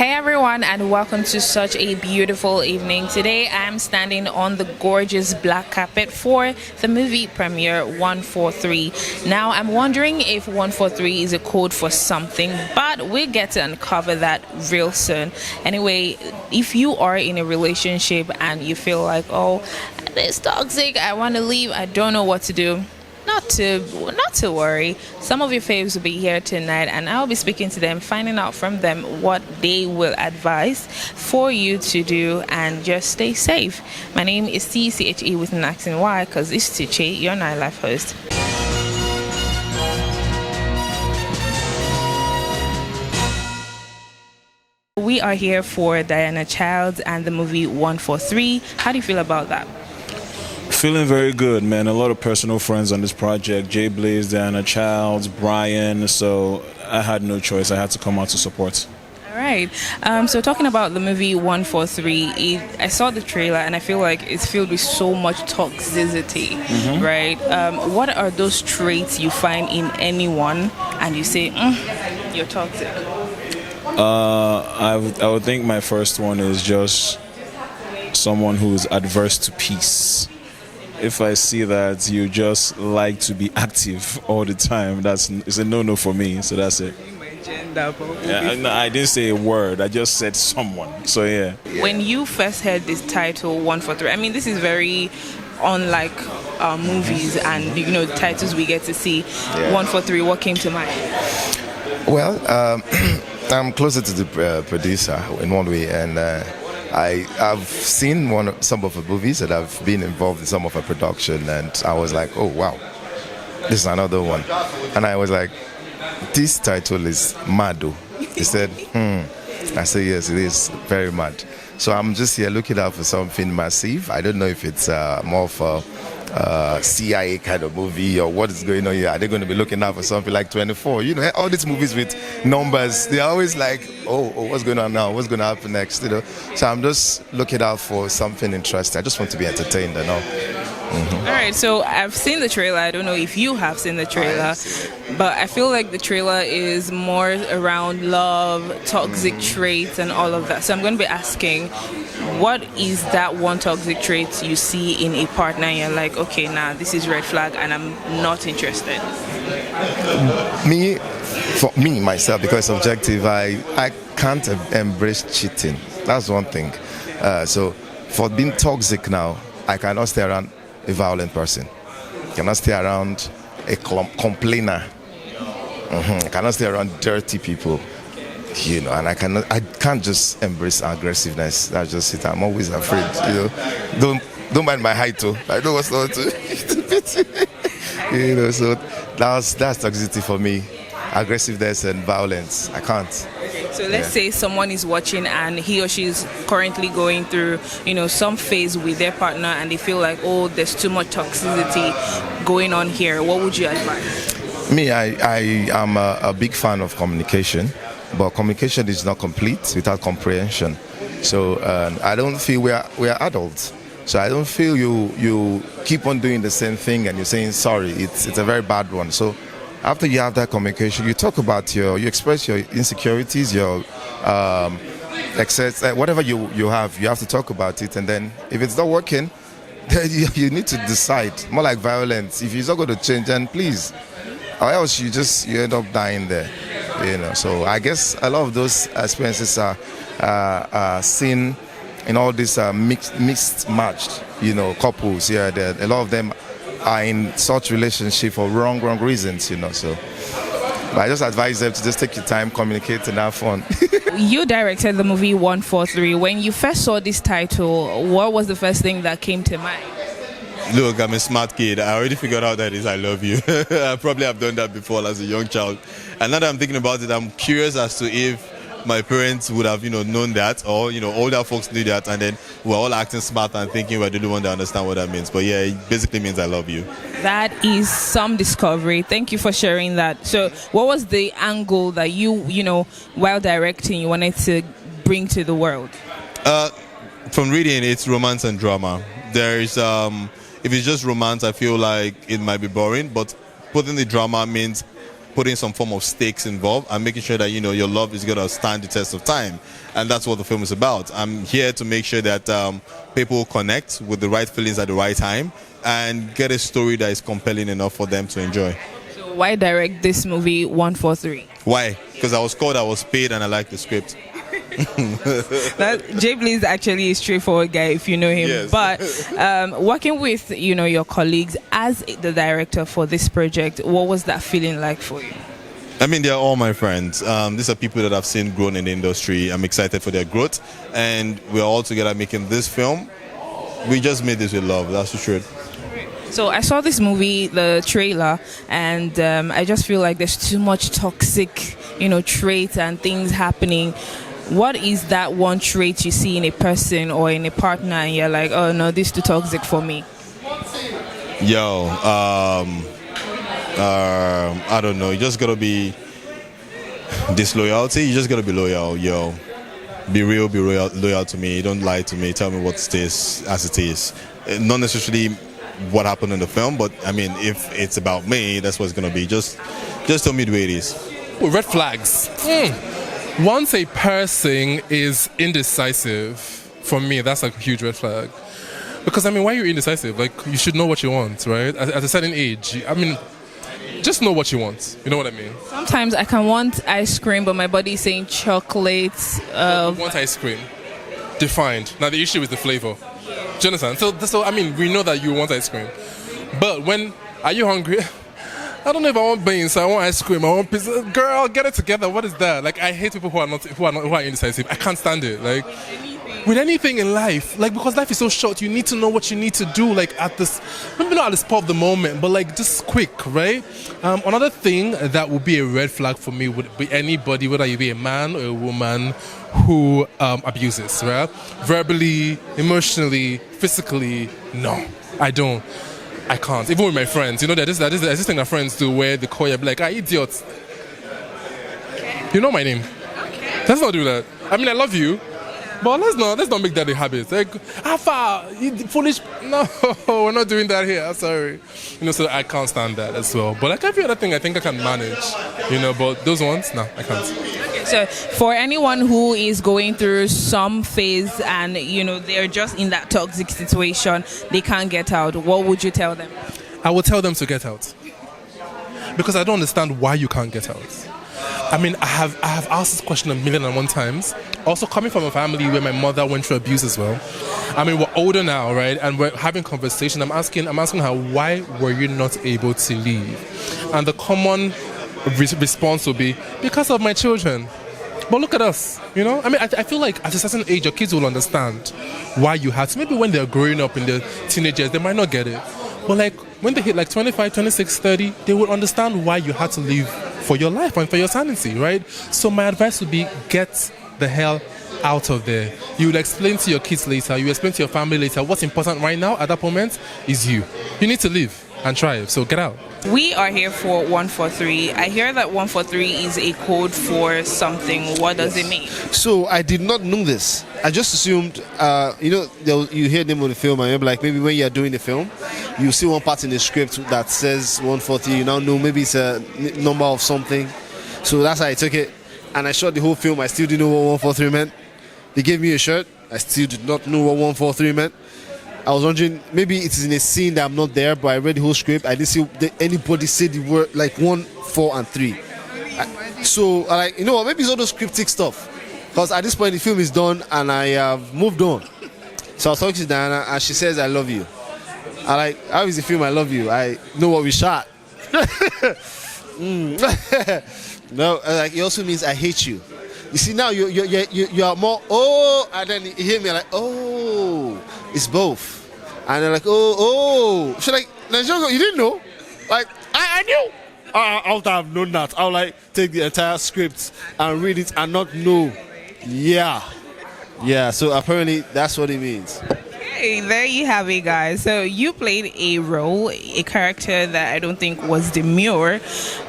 Hey everyone, and welcome to such a beautiful evening. Today I am standing on the gorgeous black carpet for the movie premiere 143. Now I'm wondering if 143 is a code for something, but we'll get to uncover that real soon. Anyway, if you are in a relationship and you feel like, oh, it's toxic, I want to leave, I don't know what to do, not to worry. Some of your faves will be here tonight and I'll be speaking to them, finding out from them what they will advise for you to do, and just stay safe. My name is TCHE with an accent Y, because it's Tiche, your nightlife host. We are here for Diana Childs and the movie 143. How do you feel about that? Feeling very good, man. A lot of personal friends on this project. Jblaze, Diana Childs, Brian. So I had no choice. I had to come out to support. All right. So talking about the movie 143, I saw the trailer and I feel like it's filled with so much toxicity, right? What are those traits you find in anyone and you say, you're toxic? I would think my first one is just someone who's adverse to peace. If I see that you just like to be active all the time, it's a no-no for me. So that's it. Yeah, I didn't say a word. I just said someone. So yeah. When you first heard this title 143, I mean, this is very unlike movies and the titles we get to see. 143. What came to mind? Well, I'm closer to the producer in one way, and I've seen some of the movies that I've been involved in some of the production, and I was like, oh wow, this is another one. And I was like, this title is mad. He said, I said, yes, it is very mad. So I'm just here looking out for something massive. I don't know if it's more of a CIA kind of movie or what is going on here. Are they going to be looking out for something like 24? All these movies with numbers, they're always like, oh, what's going on now? What's going to happen next? So I'm just looking out for something interesting. I just want to be entertained and all. All right, so I've seen the trailer. I don't know if you have seen the trailer, but I feel like the trailer is more around love, toxic traits, and all of that. So I'm going to be asking, what is that one toxic trait you see in a partner and you're like, okay, nah, this is red flag and I'm not interested? For me, myself, because it's objective, I can't embrace cheating. That's one thing. So for being toxic now, I cannot stay around a violent person. I cannot stay around a complainer. I cannot stay around dirty people. And I can't just embrace aggressiveness. That's just it. I'm always afraid. Don't mind my height too. I know what's not to. So that's toxicity for me. Aggressiveness and violence. I can't. So let's say someone is watching and he or she is currently going through, some phase with their partner and they feel like, oh, there's too much toxicity going on here. What would you advise? Me, I am a big fan of communication, but communication is not complete without comprehension. So I don't feel we are adults. So I don't feel you keep on doing the same thing and you're saying sorry. It's a very bad one. So after you have that communication, you talk about you express your insecurities, your excess, whatever you have to talk about it. And then if it's not working, then you need to decide. More like violence. If it's not going to change, then please, or else you end up dying there. So I guess a lot of those experiences are seen in all these mixed matched, couples here. A lot of them are in such relationship for wrong reasons, So, but I just advise them to just take your time, communicate, and have fun. You directed the movie 143. When you first saw this title, what was the first thing that came to mind? Look, I'm a smart kid. I already figured out that is I love you. I probably have done that before as a young child. And now that I'm thinking about it, I'm curious as to if my parents would have, known that, or, older folks knew that, and then we're all acting smart and thinking we're the only one that understand what that means. But yeah, it basically means I love you. That is some discovery. Thank you for sharing that. So what was the angle that you while directing, you wanted to bring to the world? From reading, it's romance and drama. There's, if it's just romance, I feel like it might be boring, but putting the drama means putting some form of stakes involved and making sure that, you know, your love is going to stand the test of time. And that's what the film is about. I'm here to make sure that people connect with the right feelings at the right time and get a story that is compelling enough for them to enjoy. So why direct this movie 143? Why? Because I was called, I was paid, and I like the script. Jblaze is actually a straightforward guy if you know him. Yes. But working with, you know, your colleagues as the director for this project, what was that feeling like for you? I mean, they're all my friends. These are people that I've seen grown in the industry. I'm excited for their growth, and we're all together making this film. We just made this with love. That's the truth. So I saw this movie, the trailer, and I just feel like there's too much toxic, you know, traits and things happening. What is that one trait you see in a person or in a partner and you're like, oh no, this is too toxic for me? I don't know. You just gotta be disloyalty. You just gotta be loyal, yo. Be real, be loyal to me. Don't lie to me. Tell me what it is as it is. Not necessarily what happened in the film, but I mean, if it's about me, that's what it's gonna be. Just tell me the way it is. Red flags. Once a person is indecisive, for me, that's like a huge red flag. Because, I mean, why are you indecisive? Like, you should know what you want, right? At a certain age, I mean, just know what you want. You know what I mean? Sometimes I can want ice cream, but my body is saying chocolate. You want ice cream. Defined. Now, the issue is the flavor. Do you understand? So, I mean, we know that you want ice cream. But when, are you hungry? I don't know if I want beans, I want ice cream, I want pizza. Girl, get it together. What is that? Like, I hate people who are indecisive. I can't stand it. Like, with anything in life, like, because life is so short, you need to know what you need to do. Like, at this, maybe not at the spur of the moment, but like just quick, right? Another thing that would be a red flag for me would be anybody, whether you be a man or a woman, who abuses, right? Verbally, emotionally, physically. No, I don't. I can't. Even with my friends, you know, there's this thing that friends do where they call you like, idiot. You know my name. Okay. Let's not do that. I mean, I love you, but let's not make that a habit. Like, Alpha, you foolish. No, we're not doing that here. I'm sorry. You know, so I can't stand that as well. But like every other thing, I think I can manage. You know, but those ones, no, I can't. So for anyone who is going through some phase and, you know, they're just in that toxic situation, they can't get out, what would you tell them? I would tell them to get out. Because I don't understand why you can't get out. I mean, I have asked this question 1,000,001 times. Also coming from a family where my mother went through abuse as well. I mean, we're older now, right? And we're having conversation. I'm asking her, why were you not able to leave? And the common response will be, because of my children. But look at us, you know? I mean, I feel like at a certain age, your kids will understand why you had to. Maybe when they're growing up in their teenagers, they might not get it. But like when they hit like 25, 26, 30, they will understand why you had to leave for your life and for your sanity, right? So my advice would be, get the hell out of there. You will explain to your kids later, you explain to your family later, what's important right now at that moment is you. You need to live and thrive, so get out. We are here for 143. I hear that 143 is a code for something. What does it mean? So I did not know this. I just assumed, you know, you hear the name of the film and you're like, maybe when you're doing the film, you see one part in the script that says 143. You now know maybe it's a number of something. So that's how I took it. And I shot the whole film. I still didn't know what 143 meant. They gave me a shirt. I still did not know what 143 meant. I was wondering, maybe it is in a scene that I'm not there, but I read the whole script. I didn't see anybody say the word like 1, 4, and 3. So, like, you know what? Maybe it's all those cryptic stuff. Because at this point, the film is done and I have moved on. So I was talking to Diana and she says, I love you. I like, how is the film I love you? I know what we shot. No, like, it also means I hate you. You see, now you are more, oh, and then you hear me like, oh, it's both. And they're like, oh. She's like, you didn't know? Like, I knew. I would have known that. I would like take the entire script and read it and not know. Yeah, so apparently that's what it means. Okay, there you have it, guys. So you played a role, a character that I don't think was demure.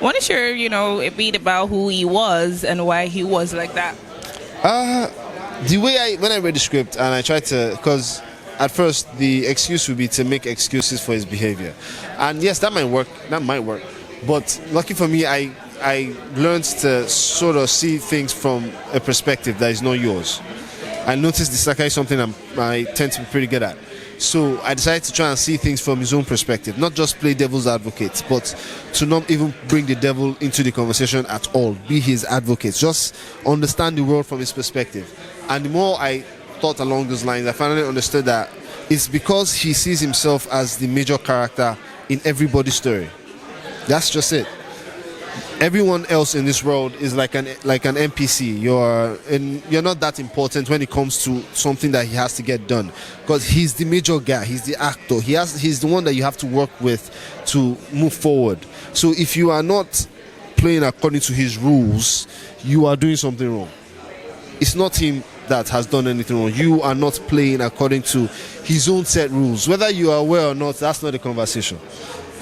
Want to share, you know, a bit about who he was and why he was like that? The way when I read the script and I tried to, because at first the excuse would be to make excuses for his behavior. And yes, that might work. But lucky for me, I I learned to sort of see things from a perspective that is not yours. I noticed this is something I tend to be pretty good at. So I decided to try and see things from his own perspective, not just play devil's advocate, but to not even bring the devil into the conversation at all, be his advocate, just understand the world from his perspective. And the more I thought along those lines, I finally understood that it's because he sees himself as the major character in everybody's story. That's just it. Everyone else in this world is like an NPC. You're not that important when it comes to something that he has to get done, because he's the major guy. He's the actor. He's the one that you have to work with to move forward. So if you are not playing according to his rules, you are doing something wrong. It's not him that has done anything wrong. You are not playing according to his own set rules. Whether you are aware or not, that's not the conversation.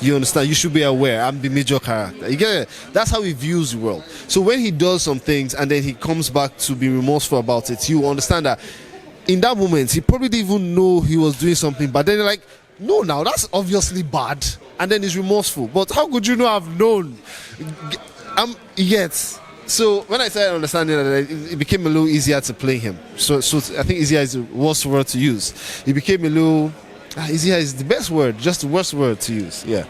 You understand? You should be aware. I'm the major character. You get it? That's how he views the world. So when he does some things and then he comes back to be remorseful about it, you understand that in that moment he probably didn't even know he was doing something. But then you're like, no, now that's obviously bad. And then he's remorseful. But how could you not have known? Yet. So when I started understanding that, it became a little easier to play him. So I think easier is the worst word to use. It became a little... easier is the best word, just the worst word to use. Yeah.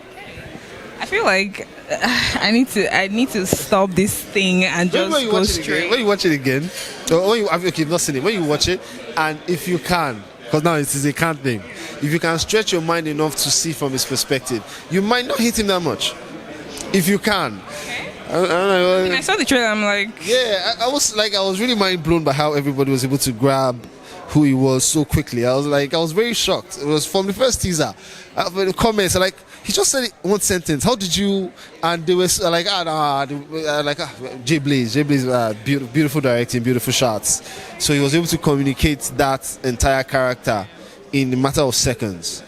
I feel like I need to stop this thing and just go straight. When you watch it again, or when you've not seen it, when you watch it, and if you can, because now it is a can't thing, if you can stretch your mind enough to see from his perspective, you might not hate him that much. If you can. Okay. I don't know. When I saw the trailer, I'm like, yeah, I was really mind blown by how everybody was able to grab who he was so quickly. I was very shocked. It was from the first teaser. The comments are like, he just said it one sentence. How did you? And they were like, Jblaze, beautiful directing, beautiful shots. So he was able to communicate that entire character in a matter of seconds.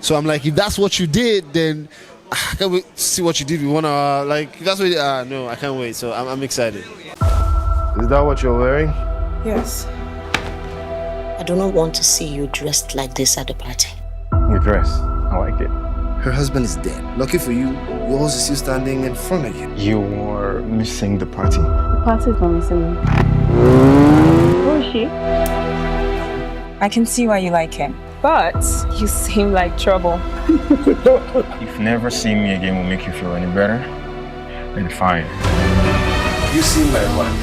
So I'm like, if that's what you did, then I can't wait to see what you did with 1 hour. Like, if that's what no, I can't wait. So I'm excited. Is that what you're wearing? Yes. I do not want to see you dressed like this at the party. Your dress, I like it. Her husband is dead. Lucky for you, you also still standing in front of you. You were missing the party. The party is not missing me. Who is she? I can see why you like him, but you seem like trouble. If never seeing me again will make you feel any better, then fine. You seem like one.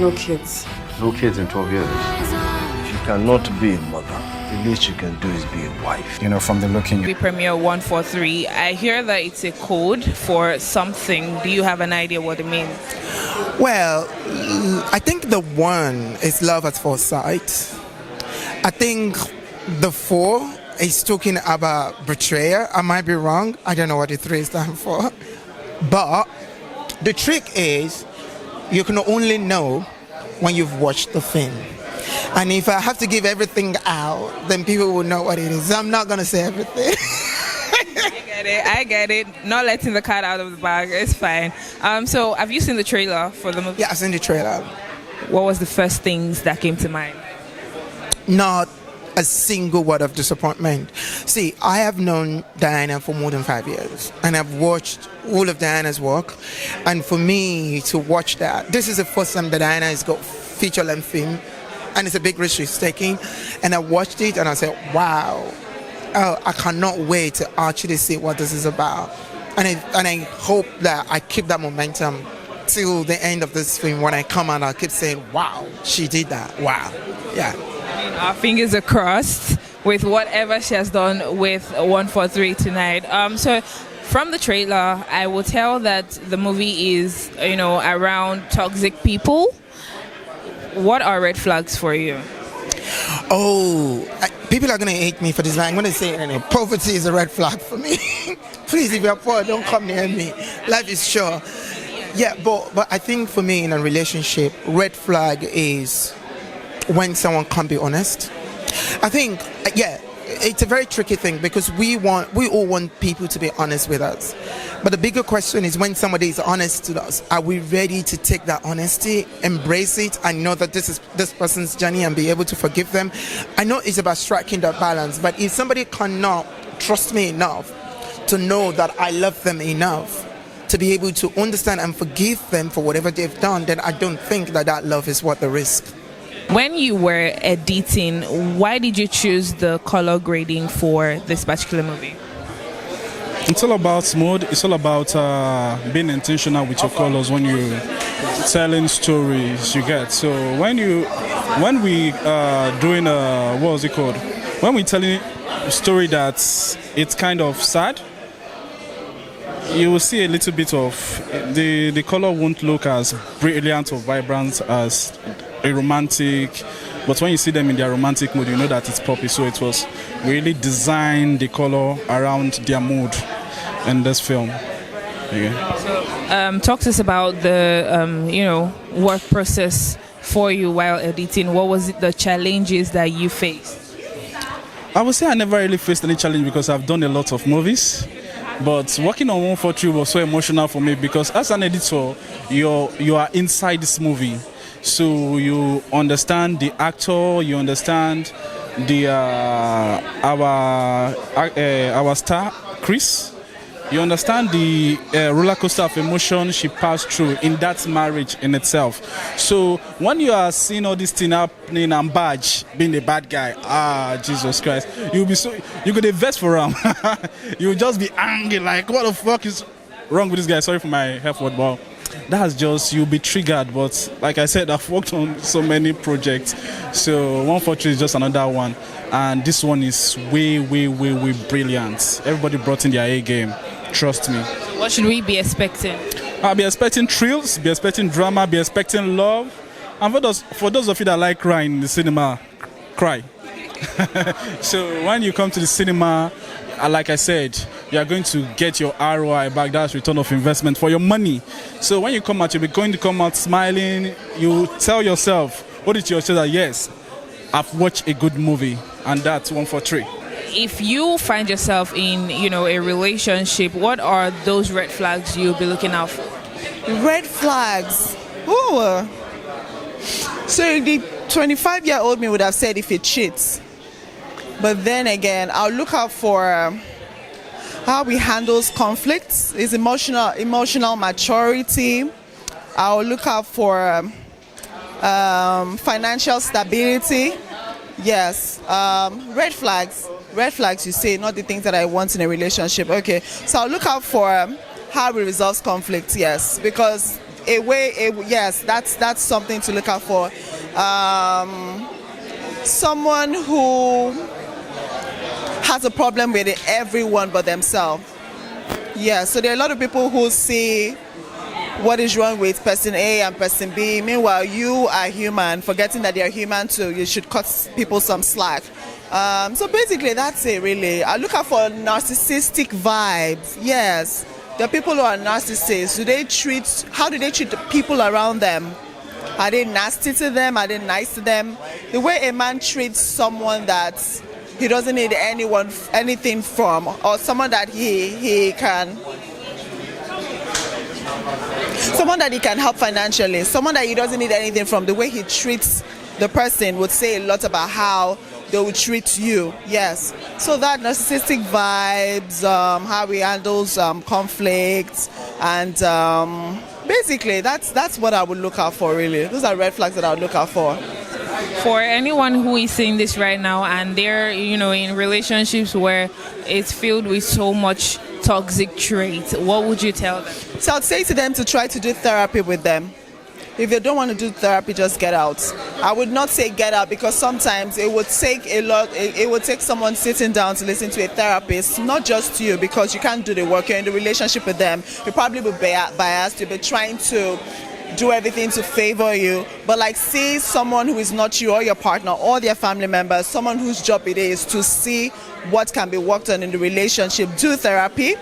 No kids. No kids in 12 years. If you cannot be a mother, the least you can do is be a wife. You know, from the look in movie premiere 143. I hear that it's a code for something. Do you have an idea what it means? Well, I think the 1 is love at first sight. I think the 4 is talking about betrayal. I might be wrong. I don't know what the 3 stands for. But the trick is you can only know when you've watched the film. And if I have to give everything out, then people will know what it is. I'm not going to say everything. I get it. Not letting the cat out of the bag. It's fine. So have you seen the trailer for the movie? Yeah, I've seen the trailer. What was the first things that came to mind? Not a single word of disappointment. See, I have known Diana for more than 5 years, and I've watched all of Diana's work. And for me to watch that, this is the first time that Diana has got feature-length film, and it's a big risk she's taking. And I watched it, and I said, wow, I cannot wait to actually see what this is about. And I hope that I keep that momentum till the end of this film. When I come out, I'll keep saying, wow, she did that. Wow. Yeah. Our fingers are crossed with whatever she has done with 143 tonight. So from the trailer, I will tell that the movie is, around toxic people. What are red flags for you? People are going to hate me for this line. I'm going to say it. Poverty is a red flag for me. Please, if you're poor, don't come near me. Life is short. Yeah, but I think for me in a relationship, red flag is when someone can't be honest. I think, it's a very tricky thing because we all want people to be honest with us. But the bigger question is when somebody is honest to us, are we ready to take that honesty, embrace it, and know that this is this person's journey and be able to forgive them? I know it's about striking that balance, but if somebody cannot trust me enough to know that I love them enough to be able to understand and forgive them for whatever they've done, then I don't think that love is worth the risk. When you were editing, why did you choose the color grading for this particular movie? It's all about mood. It's all about being intentional with your colors when you're telling stories. You get so when we doing what was it called? When we're telling a story that's it's kind of sad, you will see a little bit of the color won't look as brilliant or vibrant as a romantic. But when you see them in their romantic mood, you know that it's poppy. So it was really designed the color around their mood in this film. Yeah. So, talk to us about the work process for you while editing. What was the challenges that you faced? I would say I never really faced any challenge because I've done a lot of movies. But working on 143 was so emotional for me because as an editor, you are inside this movie. So you understand the actor, you understand the our star Chris. You understand the roller coaster of emotion she passed through in that marriage in itself. So when you are seeing all this thing happening and Baaj being the bad guy, Jesus Christ, you could invest for him. You'll just be angry like, what the fuck is wrong with this guy? Sorry for my F word, but that's just, you'll be triggered. But like I said, I've worked on so many projects. So 143 is just another one. And this one is way brilliant. Everybody brought in their A game. Trust me. What should we be expecting? I'll be expecting thrills, be expecting drama, be expecting love. And for those of you that like crying in the cinema, cry. So when you come to the cinema, like I said, you are going to get your ROI back. That's return of investment for your money. So when you come out, you're going to come out smiling. You tell yourself, what did you say that yes, I've watched a good movie, and that's 143. If you find yourself in, a relationship, what are those red flags you'll be looking out for? Red flags. Ooh. So the 25-year-old me would have said if it cheats. But then again, I'll look out for how he handles conflicts, his emotional maturity. I'll look out for financial stability. Yes. Red flags, you say, not the things that I want in a relationship. Okay. So I'll look out for how he resolves conflict. Yes, because that's something to look out for. Someone who has a problem with everyone but themselves. Yeah. So there are a lot of people who see what is wrong with person A and person B. Meanwhile, you are human, forgetting that they are human too. You should cut people some slack. So basically, that's it, really. I look out for narcissistic vibes. Yes, the people who are narcissists, how do they treat the people around them? Are they nasty to them? Are they nice to them? The way a man treats someone that he doesn't need anything from, or someone that he can help financially, someone that he doesn't need anything from, the way he treats the person would say a lot about how they will treat you. Yes. So that narcissistic vibes, how he handles conflicts, and basically that's what I would look out for, really. Those are red flags that I would look out for. For anyone who is seeing this right now and they're, in relationships where it's filled with so much toxic traits, what would you tell them? So I'd say to them to try to do therapy with them. If they don't want to do therapy, just get out. I would not say get out, because sometimes it would take it would take someone sitting down to listen to a therapist, not just you, because you can't do the work. You're in the relationship with them. You probably will be biased. You'll be trying to do everything to favor you, but see someone who is not you or your partner or their family members, someone whose job it is to see what can be worked on in the relationship. Do therapy,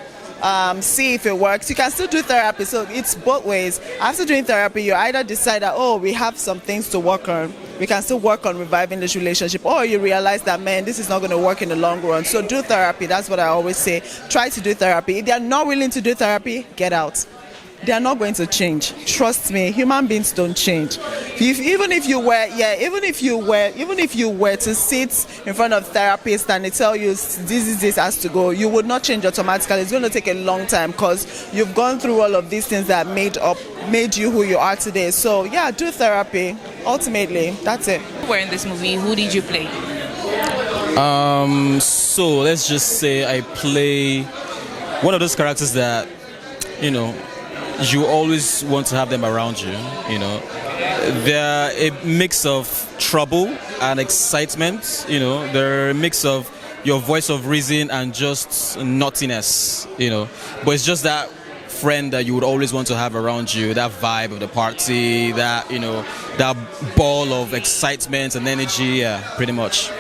see if it works. You can still do therapy, so it's both ways. After doing therapy, you either decide that, we have some things to work on, we can still work on reviving this relationship, or you realize that, man, this is not going to work in the long run. So do therapy. That's what I always say. Try to do therapy. If they're not willing to do therapy, get out. they are not going to change. Trust me, human beings don't change. Even if you were to sit in front of therapists and they tell you this has to go, you would not change automatically. It's going to take a long time because you've gone through all of these things that made you who you are today. So yeah, do therapy. Ultimately, that's it. Where in this movie, who did you play? So let's just say I play one of those characters that, you know, you always want to have them around you, you know. They're a mix of trouble and excitement, you know. They're a mix of your voice of reason and just naughtiness, you know. But it's just that friend that you would always want to have around you, that vibe of the party, that, you know, that ball of excitement and energy, yeah, pretty much.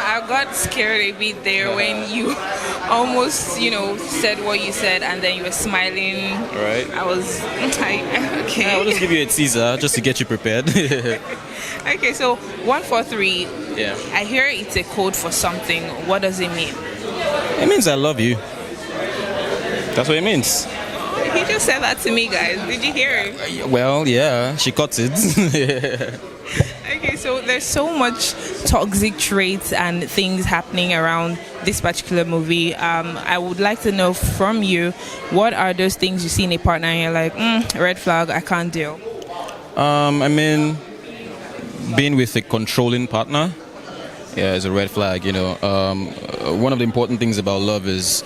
I got scared a bit there when you almost, you know, said what you said and then you were smiling. Right. I was like, okay. I'll just give you a teaser just to get you prepared. Okay, so 143. Yeah. I hear it's a code for something. What does it mean? It means I love you. That's what it means. He just said that to me, guys. Did you hear it? Well, yeah, she caught it. Okay, so there's so much toxic traits and things happening around this particular movie. I would like to know from you, what are those things you see in a partner and you're like, red flag, I can't deal? I mean, being with a controlling partner, yeah, is a red flag, you know. One of the important things about love is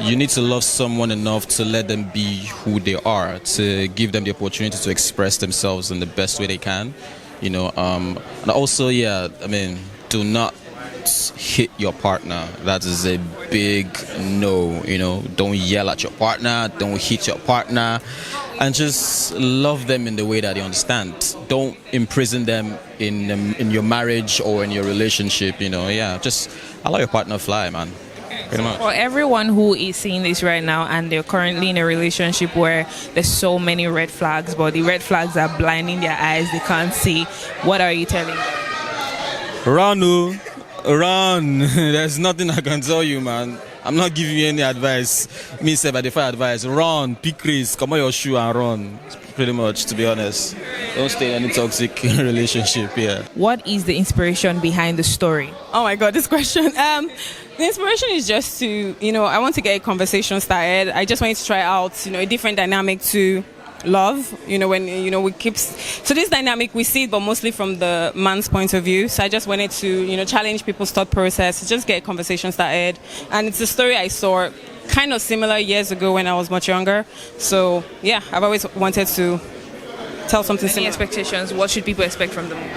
you need to love someone enough to let them be who they are, to give them the opportunity to express themselves in the best way they can, you know. And also, yeah, I mean, do not hit your partner. That is a big no, you know. Don't yell at your partner, don't hit your partner, and just love them in the way that they understand. Don't imprison them in your marriage or in your relationship, you know. Yeah, just allow your partner fly, man. Pretty much. For everyone who is seeing this right now and they're currently in a relationship where there's so many red flags, but the red flags are blinding their eyes, they can't see, what are you telling them? Run, run. There's nothing I can tell you, man. I'm not giving you any advice. Me, say by the fire advice. Run, pick risk, come on your shoe and run. Pretty much, to be honest. Don't stay in any toxic relationship, yeah. What is the inspiration behind the story? Oh my God, this question. The inspiration is just to, you know, I want to get a conversation started. I just wanted to try out, you know, a different dynamic to love, you know, when, you know, so this dynamic we see it, but mostly from the man's point of view. So I just wanted to, you know, challenge people's thought process, just get a conversation started. And it's a story I saw kind of similar years ago when I was much younger. So yeah, I've always wanted to tell something similar. Any expectations? What should people expect from the movie?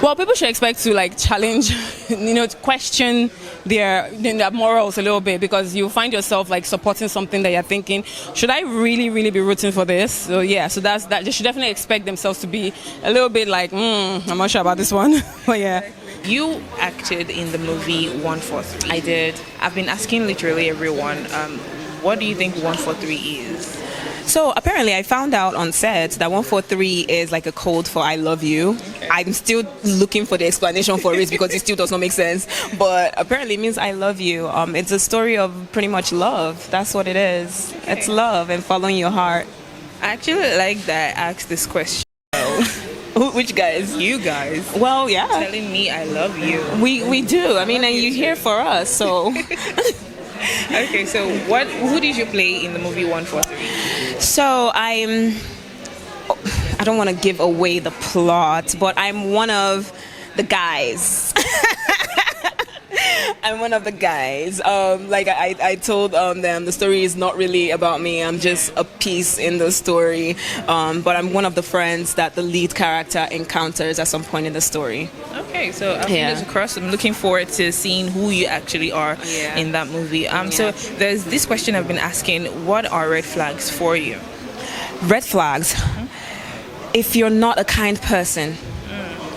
Well, people should expect to like challenge, you know, to question their morals a little bit, because you find yourself like supporting something that you're thinking, should I really be rooting for this? So yeah, so that's that. They should definitely expect themselves to be a little bit like, I'm not sure about this one. But yeah. You acted in the movie 143. I did. I've been asking literally everyone, what do you think 143 is? So apparently I found out on set that 143 is like a code for I love you. Okay. I'm still looking for the explanation for it because it still does not make sense. But apparently it means I love you. It's a story of pretty much love. That's what it is. Okay. It's love and following your heart. I actually like that I asked this question. Which guys? You guys. Well, yeah. Telling me I love you. We do. I mean, and you're here for us, so... Okay, so who did you play in the movie 143? So I don't want to give away the plot, but I'm one of the guys. I'm one of the guys. Like I told them, the story is not really about me. I'm just a piece in the story. But I'm one of the friends that the lead character encounters at some point in the story. Okay, so fingers crossed. I'm looking forward to seeing who you actually are in that movie. So there's this question I've been asking: what are red flags for you? Red flags. If you're not a kind person.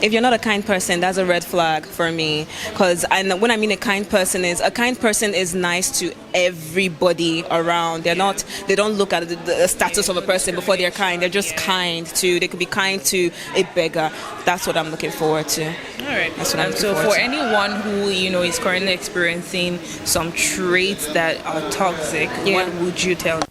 If you're not a kind person, that's a red flag for me. Because when I mean a kind person is nice to everybody around. They don't look at the status of a person before they're kind. They're just kind to. They could be kind to a beggar. That's what I'm looking forward to. All right. That's what I'm looking forward to. Anyone who is currently experiencing some traits that are toxic, what would you tell them?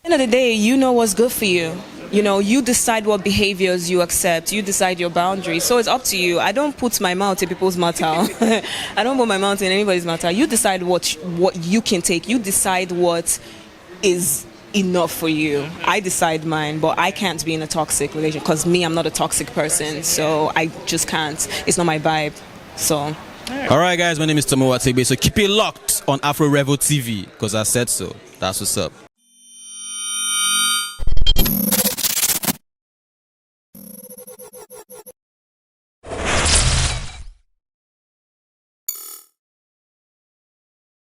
End of the day, you know what's good for you. You know, you decide what behaviors you accept. You decide your boundaries. So it's up to you. I don't put my mouth in people's mouth. I don't put my mouth in anybody's mouth. You decide what you can take. You decide what is enough for you. I decide mine, but I can't be in a toxic relationship because me, I'm not a toxic person. So I just can't. It's not my vibe. So. All right, guys. My name is Tomo Adebule. So keep it locked on AFOREVO TV because I said so. That's what's up.